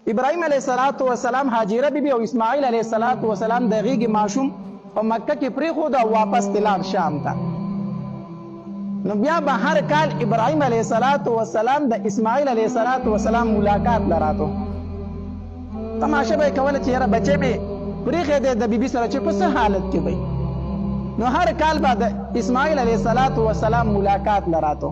ابراهیم علیه السلام هاجره بیبي او اسماعیل علیه السلام د غیږې ماشوم په مکه کې پرېښود او واپس تلار شام ته. نو بیا به هر کال ابراهیم علیه السلام د اسماعیل علیه السلام ملاقات لراتو. تماشه به یې کوله چې یاره بچی مې پرېښی دی د بیبي سره چې په څه حالت کې وي. نو هر کال به د اسماعیل علیه السلام ملاقات لراتو.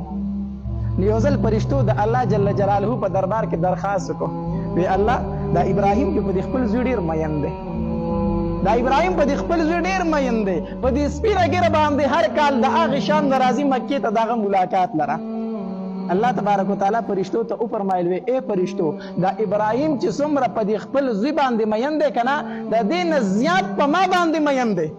نو یو ځل فرشتو د الله جل جلاله په دربار کې درخواست وکړو، وی الله دا ابراهیم چې په دې خپل زوی ډېر مین دی، دا ابراهیم په دې خپل زوی ډېر مین دی، په دې سپینه ږیره باندې هر کال د هغې شام نه راځي مکې ته د هغه ملاقات لره. الله تبارک وتعالی فرشتو ته وفرمایل وی ای فرشتو دا ابراهیم چې څومره په دې خپل زوی باندې مین دی که نه د دې نه زیات په ما باندې مین دی.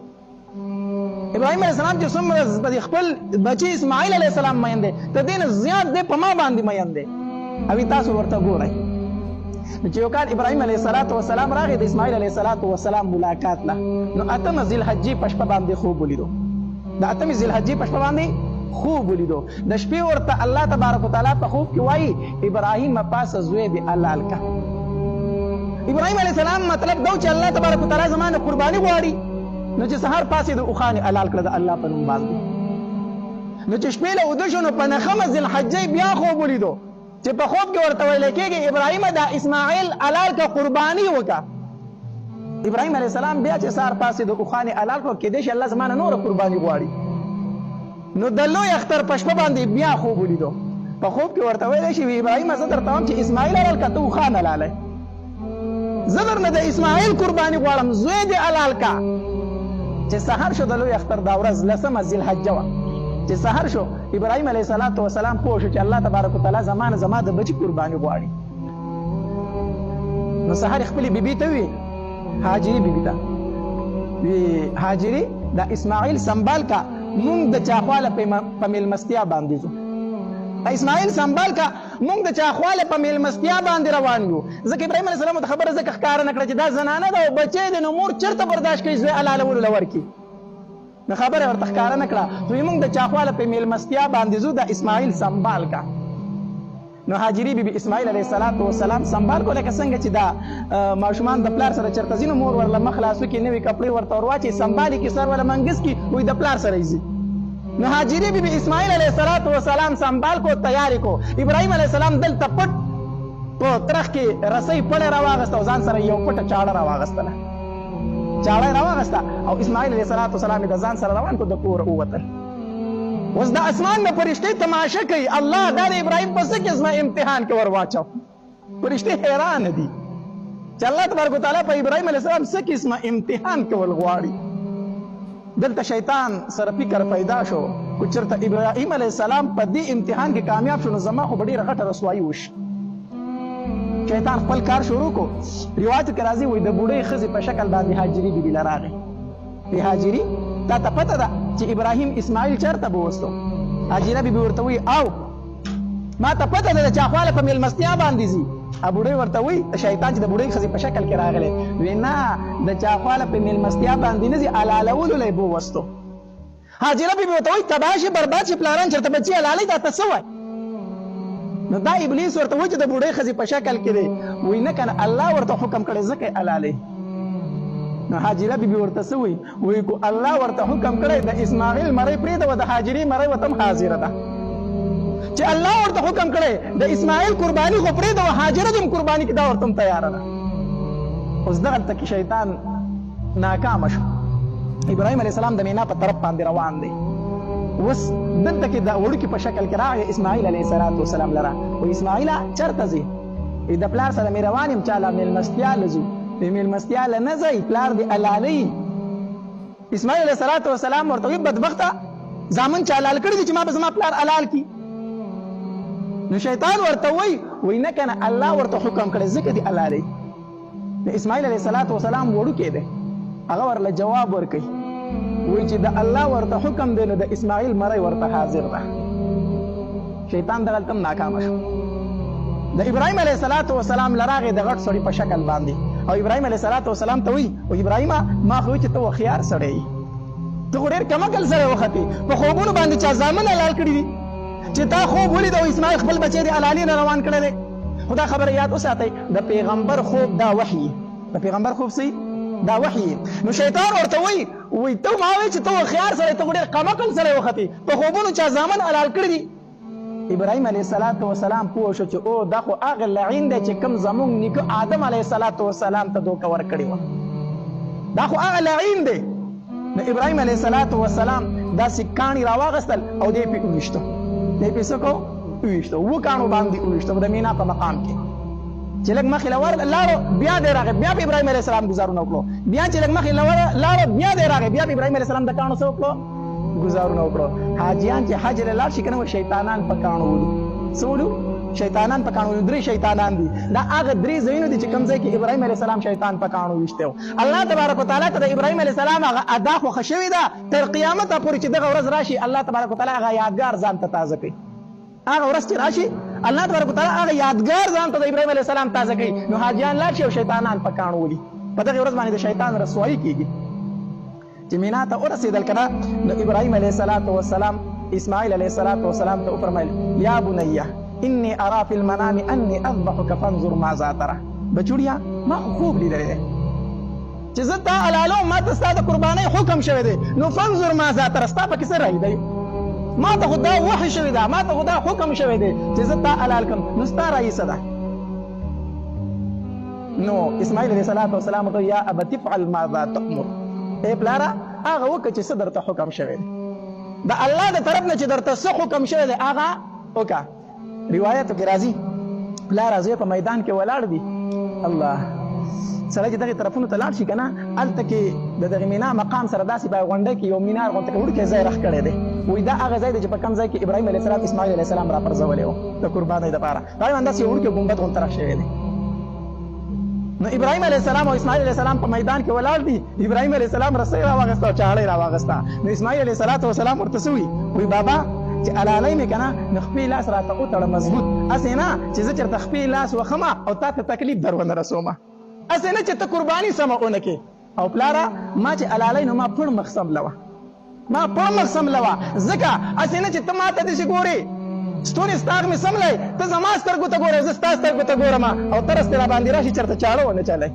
ابراهیم علیه السلام چې څومره په دې خپل بچی اسماعیل علیه السلام مین دی د دې نه زیات دی په ما باندې مین دی. او تاسو ورته ګورئ چې یو کال ابراهیم علیه السلام راغی د اسماعیل علیه السلام ملاقات له. نو اتمه ذوالحجې په شپه باندې خوب ولیدو، د اتمې ذوالحجې په شپه باندې خوب ولیدو. د شپې ورته الله تبارک وتعالی په خوب کې وایي ابراهیم پاسه زوی دې حلال کا. ابراهیم علیه السلام مطلب دا چې الله تبارک وتعالی زما نه قرباني غواړي، نو چې سهار پاسې د اوښانې حلال کړه د الله په نوم باندې. نو چې شپې له اوده شو نو په نهمه ذوالحجې بیا خوب ولیدو چې په خوب کې ورته ویل کېږي ابراهیم دا اسماعیل حلال کا قرباني وکړه. ابراهیم علیه السلام بیا چې سهار پاسې د اوښانې حلال کړه کېدای شي الله زما نه نوره قرباني غواړي. نو د لوی اختر په شپه باندې بیا خوب ولیدو. په خوب کې ورته ویلی شي ابراهیم زه درته وایم چې اسماعیل حلال کا ته اوښان حلالوې، زه درنه د اسماعیل قرباني غواړم زوی دې حلال کا. چې سهار شو د لوی اختر دا ورځ 10مه ذوالحجه وه چې سهار شو ابراهیم علیه السلام پوه شو چې الله تبارک وتعالی زما د بچي قرباني غواړي. نو سهار خپلې بیبي ته وی هاجري بیبي ته وی هاجري دا اسماعیل سنبال کا مونږ د چاخواله په میلمستیا باندې ځو. اسماعیل سنبال کا مونږ د چاخواله په میلمستیا باندې روان یو. ځکه ابراهیم علیه السلام ته خبره ځکه ښکاره نه کړه چې دا زنانه ده او بچی دی نو مور چېرته برداشت کوي زوی حلالولو له ورکړي. نو خبره ورته ښکاره نه کړه، نو موږ د چاخواله په میلمستیا باندې ځو د اسماعیل سنبال کا. نو هاجري بیبي اسماعیل علیه السلام سنبال کو لکه څنګه چې دا ماشومان د پلار سره چېرته ځي نو مور ورله مخ خلاصو کې نوي کپړې ورته ور واچوي سنبالي کې سر ورله منګس کي وایي د پلار سره یې ځي. نو هاجري بیبي اسماعیل علیه السلام سنبال کو تیاری کو. ابراهیم علیه السلام دلته پټ په ترخ کې رسۍ پړې راواغسته او ځان سره یو پټه چاړه راواغستله، چاړه یې راواغسته او اسماعیل علیه السلام د ځان سره روان کو د کور ووتل. اوس د اسمان نه فرشتې تماشه کوي الله دا د ابراهیم په څه قسمه امتحان کې ور واچو. فرشتې حیران دي چې الله تبارک وتعالی په ابراهیم علیه السلام څه قسمه امتحان کول غواړي. دلته شیطان سره فکر پیدا شو که چېرته ابراهیم علیه السلام په دې امتحان کې کامیاب شو نو زما خو به ډېره غټه رسوایي وشي. شیطان خپل کار شروع کو. روایت کې راځي وایي د بوډۍ ښځې په شکل باندې هاجري بیبي له راغی. وی هاجري تا ته پته ده چې ابراهیم اسماعیل چېرته بوستو؟ هاجره بیبي ورته وایي او ما ته پته ده د چاخواله په میلمستیا باندې ځي. بوډۍ ورته وایي شیطان چې د بوډۍ ښځې په شکل کې راغلی وی نه د چاخواله په میلمستیا باندې نه ځي حلالولو له یې بوستو. هاجره بیبي ورته وایي تباه شي برباد شي پلاران چېرته بچي حلالوي دا ته څه وایي؟ نو دا ابلیس ورته وایي چې د بوډۍ ښځې په شکل کې دی. وایي نه که نه الله ورته حکم کړی ځکه یې حلالوي. نو هاجره بیبي ورته څه وایي؟ وایي کو الله ورته حکم کړی د اسماعیل مرۍ پرېږده د هاجرې مرۍ ورته هم حاضره ده. چې الله ورته حکم کړی د اسماعیل قرباني خو پرېږده او هاجره دې هم قرباني کړي دا ورته هم تیاره ده. اوس دغلته کې شیطان ناکامه شو. ابراهیم علیه السلام د مینا په طرف باندې روان دی. اوس دلته کې د وړوکي په شکل کې راغی اسماعیل علیه السلام لره. وایي اسماعیله چېرته ځې؟ د پلار سره مې روان یم چا له میلمستیا له ځو. د میلمستیا له نه ځئ پلار دې حلالوي. اسماعیل علیه السلام ورته وایي بدبخته زامن چا حلال کړي دي چې ما به زما پلار حلال کړي. نو شیطان ورته وایي نه که نه الله ورته حکم کړی ځکه دې حلالوي. د اسماعیل علیه السلام وړوکی دی هغه ورله جواب ورکوي وایي چې د الله ورته حکم دی نو د اسماعیل مرۍ ورته حاضر ده. شیطان دغلته هم ناکامه شو. د ابراهیم علیه السلام له راغی د غټ سړي په شکل باندې او ابراهیم علیه السلام ته وایي ابراهیمه ما خو وایي چې ته هوښیار سړی یې، ته خو ډېر کمعقل سړی وختې په خوبونو باندې چا زامن حلال کړي دي چې تا خوب ولید او اسماعیل خپل بچی د حلالۍ نه روان کړی دی. خدا خبر یاد وساتئ د پیغمبر خوب دا وحی د پیغمبر خوب سي دا وحی نو شیطان ورته وی ته ما وی چې ته خيار سره ته ډېر قمقل سره وختي په خوبونو چا ځامن حلال کړی دي ابراهيم عليه السلام پوه شو چې او دا خو هغه لعین دی چې کوم زمونږ نیکه آدم علیه السلام ته دوکه ورکړې وه دا خو هغه لعین دی نو ابراهيم عليه السلام دا سکاڼي راواغستل او دی پې وویشته دی پې څه کو وویشته اووه کاڼو باندې وویشته د مینا په مقام کې چې لږ مخې لاړو بیا دی راغی بیا په ابراهيم عليه السلام ګزارونه وکړو بیا چې لږ مخې لاړو بیا دی راغی بیا په ابراهيم عليه السلام د کاڼو څه وکړو ګزارونه وکړو حاجیان چې حج له لاړ شي که نه شیطانان په کاڼو ولو څه ولو شیطانان په کاڼو 3 شیطانان دي دا هغه 3 ځایونه دي چې کوم ځای کې ابراهيم عليه السلام شیطان په کاڼو ویشتی و الله تبارک وتعالی ته د ابراهيم عليه السلام هغه ادا خوښه شوې ده تر قیامته پورې چې دغه ورځ راشي الله تبارک وتعالی هغه یادګار ځان ته تازه کوي هغه ورځ چې راشي الله تبارک وتعالی هغه یادګار ځان ته د ابراهيم عليه السلام تازه کوي نو حاجیان لاړ شي او شیطانان په کاڼو ولي په دغه ورځ باندې د شیطان رسوایي کېږي چې مینا ته ورسېدل که نه نو ابراهيم عليه السلام اسماعیل علیه السلام ته وفرمیل یا بنیه انی ارا فی المنام انی اذبحک فانظر ماذا ترى بچوړیا ما خوب لیدلی دی چې زه تا حلالوم ما ته ستا د قربانۍ حکم شوی دی نو فانظر ماذا ترى ستا پکې څه رایې دی ما ته خو دا وحی شوی ده ما ته خو دا حکم شوی دی چې زه تا حلال کړم نو ستا رایې څه ده نو اسماعیل علیه السلام ورته یا ابت افعل ماذا تأمر ای پلاره هغه وکړه چې څه درته حکم شوی دی د الله د طرف نه چې درته څه حکم شوی دی هغه وکړه روایتو کې راځي پلار زوی په میدان کې ولاړ دي الله سړی چې دغې طرفونو ته لاړ شي که نه هلته کې د دغې مینا مقام سره داسې په غونډۍ کې یو مینار غونته کې وړوکی ځای رخ کړی دی وایي دا هغه ځای دی چې په کوم ځای کې ابراهیم علیه السلام اسماعیل علیه السلام راپرځولی و د قربانۍ دپاره هغې باندې داسې یو وړوکی ګمبد غونته رخ شوی دی نو ابراهيم عليه السلام او اسماعیل علیه السلام په میدان کې ولاړ دي ابراهيم عليه السلام رسۍ راواغسته او چاړۍ راواغسته نو اسماعیل علیه السلام ورته څه وایي بابا چې علالۍ مې که نه نو خپې لاس راته وتړه مضبوط هسې نه چې زه چېرته خپې لاس وخمه او تا ته تکلیف در ونه رسومه هسې نه چې ته قرباني سمه ونه کې او پلاره ما چې علالۍ نو ما پړ مخ سمله وه ما پړ مخ سمله وه ځکه هسې نه چې ته ما ته داسې ګورې ستونې ستاغ مې سملی ته زما سترګو ته ګورې زه ستا سترګو ته ګورم او ته رستې را باندې راشي چېرته چاړه ونه چلی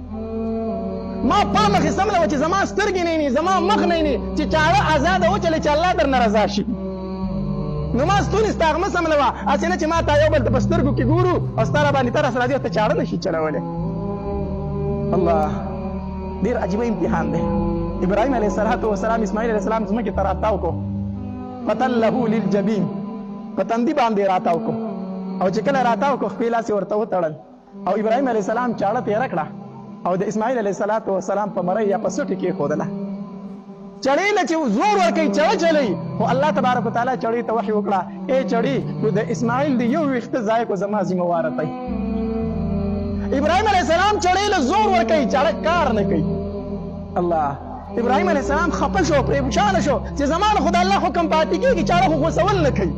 ما پړ مخې سمله وه چې زما سترګې نه ویني زما مخ نه ویني چې چاړه ازاده وچلې چې الله در نه رضا شي نو ما ستونې ستاغمه سمله وه هسې نه چې ما تا یو بل ته په سترګو کې ګورو او ستا را باندې ته راسه راځي او ته چاړه نه شي چلولی الله ډېر عجیبه امتحان دی ابراهیم علیه السلام اسماعیل علیه السلام ځمکې ته راتاو کو فتله للجبین په تندي باندې راتاو کو او چې کله راتاو کو خپې لاس یې ورته وتړل او ابراهیم علیه السلام چاړه تېره کړه او د اسماعیل علیه السلام په مرۍ یا په سوټې کېښودله چړې له چې زور ورکوي چړه چلوي خو الله تبارک وتعالی چړې ته وحي وکړه ای چړې نو د اسماعیل د یو ویښته ځای کو زما ذمهواره دی ابراهیم علیه السلام چړې له زور ورکوي چړه کار نه کوي الله ابراهیم علیه السلام خفه شو پریشانه شو چې زما نه خو د الله حکم پاتې کېږي چړه خو غوڅول نه کوي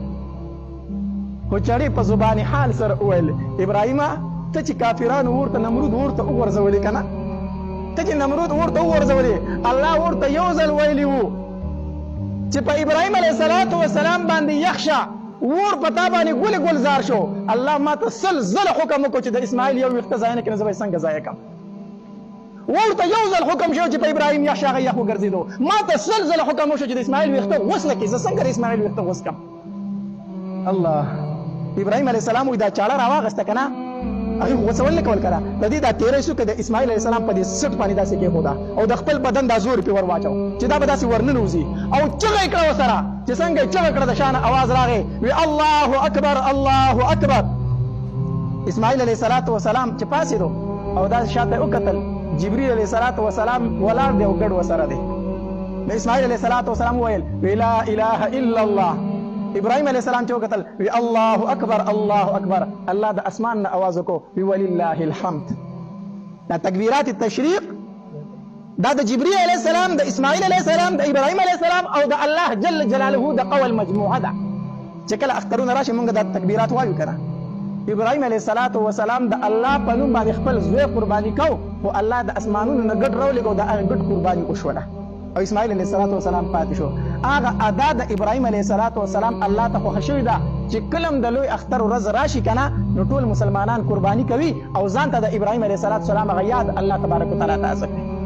خو چړې په زبان حال سره وویل ابراهیمه ته چې کافرانو ورته نمرود ورته وغورځولې که نه ته چې نمرود ورته وغورځولې الله ورته یو ځل ویلي وو چې په ابراهیم علیه السلام باندې یخ شه ور په تا باندې ګلې ګلزار شو الله ما ته 100 ځله حکم وکړو چې د اسماعیل یو ویښته ضایع نه کړي نو زه به یې څنګه ضایع کړم ورته یو ځل حکم شو چې په ابراهیم یخ شه هغه یخ وګرځېدو ما ته 100 ځله حکم وشو چې د اسماعیل ویښته غوڅ نه کړي زه څنګه د اسماعیل ویښته غوڅ کړم الله ابراهیم علیه السلام وایي دا چاړه راواغسته که نه هغې غوڅول نه کول که نه د دې دا تېری شو که د اسماعیل علیه السلام په دې سټ باندې داسې کېښوده او د خپل بدن دا زور پې ور واچو چې دا به داسې ورننوځي او چغه یې کړه ورسره چې څنګه یې چغه کړه د شانه اواز راغی وی الله اکبر الله اکبر اسماعیل علیه السلام چې پاڅېدو او داسې شاته یې وکتل جبریل علیه السلام ولاړ دی او ګډ ورسره دی نو اسماعیل علیه السلام وویل وی لا اله الا الله ابراهیم علیه السلام چې وکتل وی الله اکبر الله اکبر الله د اسمان نه اواز وکړو وی ولله الحمد دا تکبیرات التشریق دا د جبرئیل علیه السلام د اسماعیل علیه السلام د ابراهیم علیه السلام او د الله جل جلاله د قول مجموعه ده چې کله اخترونه راشي موږ دا تکبیرات وایو کنه ابراهیم علیه السلام د الله په نوم باندې خپل زوی قرباني کو او الله د اسمانونو نه ګډ راولېږه او د هغې ګډ قرباني وشوله او اسماعیل علیه السلام پاتې شو. هغه ادا د ابراهیم علیه السلام الله ته خوښه شوې ده چې کلم د لوی اختر ورځ راشي کنه نو ټول مسلمانان قرباني کوي او ځان ته د ابراهیم علیه السلام هغه یاد الله تبارک وتعالی ته سکي.